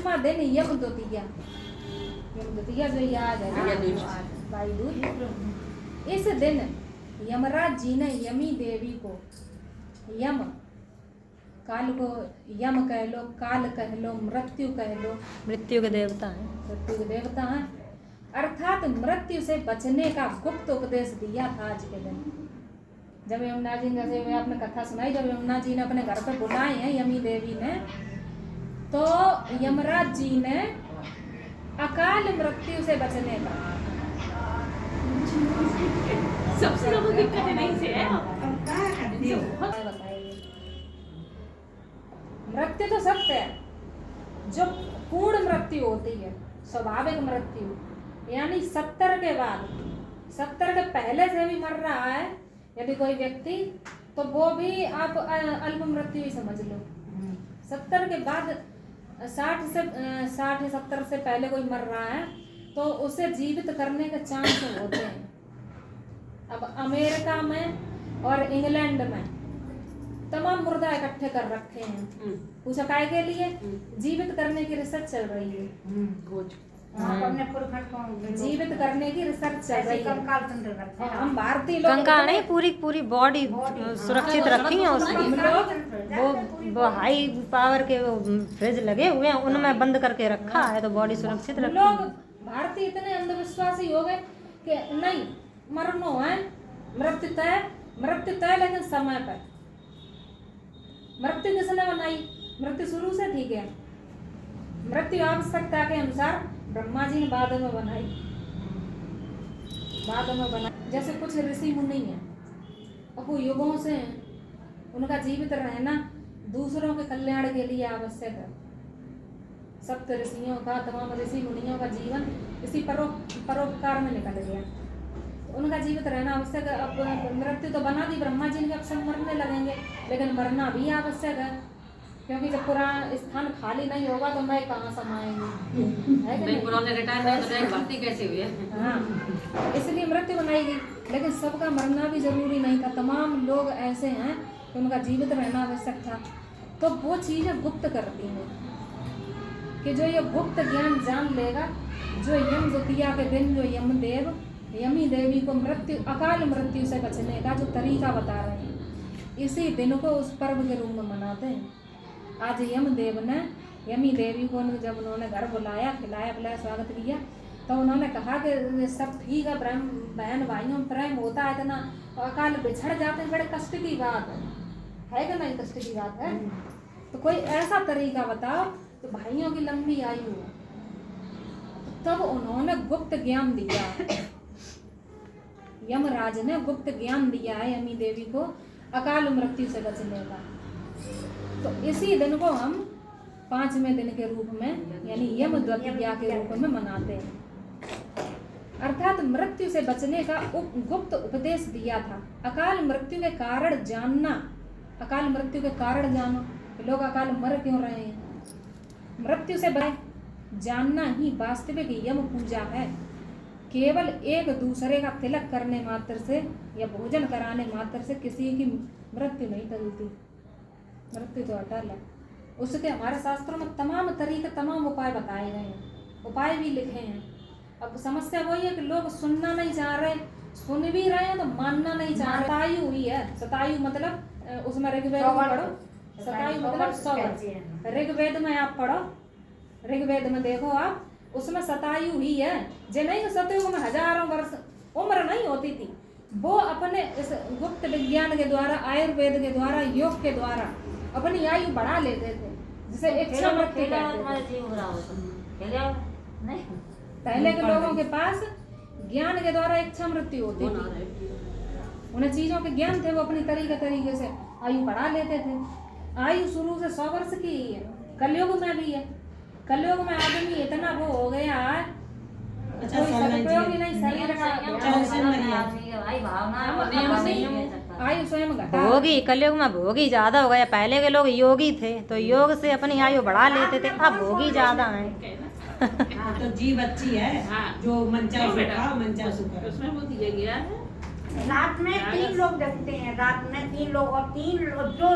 5वां दिन यम द्वितीया जो याद है भाई दूज। इस दिन यमराज जी ने यमी देवी को यम काल को यम कह लो, काल कह लो, मृत्यु कह लो, मृत्यु के देवता हैं, मृत्यु के देवता हैं, अर्थात मृत्यु से बचने का गुप्त उपदेश दिया था आज के दिन। जब यमुना जी ने, जैसे आपने कथा सुनाई, जब यमुना जी ने अपने घर पे बुलाए हैं यमी देवी ने, तो यमराज जी ने अकाल मृत्यु से बचने का, सबसे ज्यादा दिक्कत नहीं से है मृत्यु तो सत्य है, जो पूर्ण मृत्यु होती है, स्वाभाविक मृत्यु, यानी 70 के बाद, 70 के पहले से भी मर रहा है यदि कोई व्यक्ति, तो वो भी आप अल्प मृत्यु ही समझ लो। 70 के बाद 60-70 से पहले कोई मर रहा है तो उसे जीवित करने के चांस होते हैं। अब अमेरिका में और इंग्लैंड में तमाम मुर्दा इकट्ठे कर रखे हैं, पूछा काय के लिए? जीवित करने की रिसर्च चल रही है, जीवित करने की रिसर्च चल रही है। हम भारतीय लोग कंकाल नहीं, पूरी बॉडी सुरक्षित रखी है उसमें, वो हाई पावर के फ्रिज लगे हुए हैं, उनमें बंद करके रखा है, तो बॉडी सुरक्षित रखी लोग भारतीय इतने अंधविश्वासी हो गए कि नहीं मरनो है, मृत्यु तय लेकिन समय पर। मृत्यु किसने बनाई? मृत्यु शुरू से ठीक है, मृत्यु आवश्यकता के अनुसार ब्रह्मा जी ने बाद में बनाई, जैसे कुछ ऋषि मुनि हैं, वो युगों से उनका जीवित रहना दूसरों के कल्याण के लिए आवश्यक है। सप्त ऋषियों का, तमाम ऋषि मुनियों का जीवन इसी परोपकार में निकल गया, उनका जीवित रहना आवश्यक है। अब मृत्यु तो बना दी ब्रह्मा जी ने, अब सब मरने लगेंगे, लेकिन मरना भी आवश्यक है, क्योंकि जब पूरा स्थान खाली नहीं होगा तो मैं कहाँ समाएंगी, भर्ती कैसे हुई है? हाँ, इसलिए मृत्यु बनाई गई, लेकिन सबका मरना भी जरूरी नहीं था। तमाम लोग ऐसे हैं कि उनका जीवित रहना आवश्यक था, तो वो चीजें गुप्त करती हैं कि जो ये गुप्त ज्ञान जान लेगा, जो यम द्वितीया के दिन जो यमदेव यमी देवी को अकाल मृत्यु से बचने का जो तरीका बता रहे हैं, इसी दिन को उस पर्व के रूप में मनाते हैं। आज यमदेव ने यमी देवी को जब उन्होंने घर बुलाया, खिलाया पिलाया, स्वागत किया, तो उन्होंने कहा कि सब ठीक है, बहन भाइयों में प्रेम होता है इतना, अकाल बिछड़ जाते हैं, बड़े कष्ट की बात है कि नहीं? कष्ट की बात है, तो कोई ऐसा तरीका बताओ तो भाइयों की लंबी आयु हो। तब उन्होंने गुप्त ज्ञान दिया, यमराज ने गुप्त ज्ञान दिया है यमी देवी को अकाल मृत्यु से बचने का। तो इसी दिन को हम 5वें दिन के रूप में, यानी यम द्वितीया के रूप में मनाते हैं। अर्थात मृत्यु से बचने का गुप्त उपदेश दिया था। अकाल मृत्यु के कारण जानना, अकाल मृत्यु के कारण जानो, लोग अकाल मर क्यों रहे हैं, मृत्यु से जानना ही वास्तविक यम पूजा है। केवल एक दूसरे का तिलक करने मात्र से या भोजन कराने मात्र से किसी की मृत्यु नहीं टलती, मृत्यु तो अटल है। उसके हमारे शास्त्रों में तमाम तरीके, तमाम उपाय बताए गए हैं, उपाय भी लिखे हैं। अब समस्या वही है कि लोग सुनना नहीं चाह रहे, सुन भी रहे हैं तो मानना नहीं चाह रहे। शतायु हुई है, शतायु मतलब उसमें ऋग्वेद में पढ़ो, शतायु मतलब 100 वर्ष। ऋग्वेद में आप पढ़ो, ऋग्वेद में देखो आप, उसमें शतायु ही है। जे नहीं तो सतयुग में हजारों वर्ष उम्र नहीं होती थी, वो अपने इस गुप्त विज्ञान के द्वारा, आयुर्वेद के द्वारा, योग के द्वारा अपनी आयु बढ़ा लेते थे, जिसे इच्छा मृत्यु कहते हैं। पहले के लोगों के पास ज्ञान के द्वारा इच्छा मृत्यु होती थी, उन्हें चीजों के ज्ञान थे, वो अपनी तरीके से आयु बढ़ा लेते थे। आयु शुरू से 100 वर्ष की ही है, कलयुग में भी है। कलयुग में आदमी इतना वो हो गया है, कोई सदुपयोग ही नहीं, शरीर का आयु स्वयं घटा भोगी, कलयुग में भोगी ज्यादा हो गया। पहले के लोग योगी थे तो योग से अपनी आयु बढ़ा लेते थे, अब भोगी ज्यादा है। तो जीव अच्छी है, जो मंचा सुखा मंचा सुखा, उसमें वो दिया गया है। रात में 3 लोग जगते हैं, रात में 3 लोग, और 3 लोग जो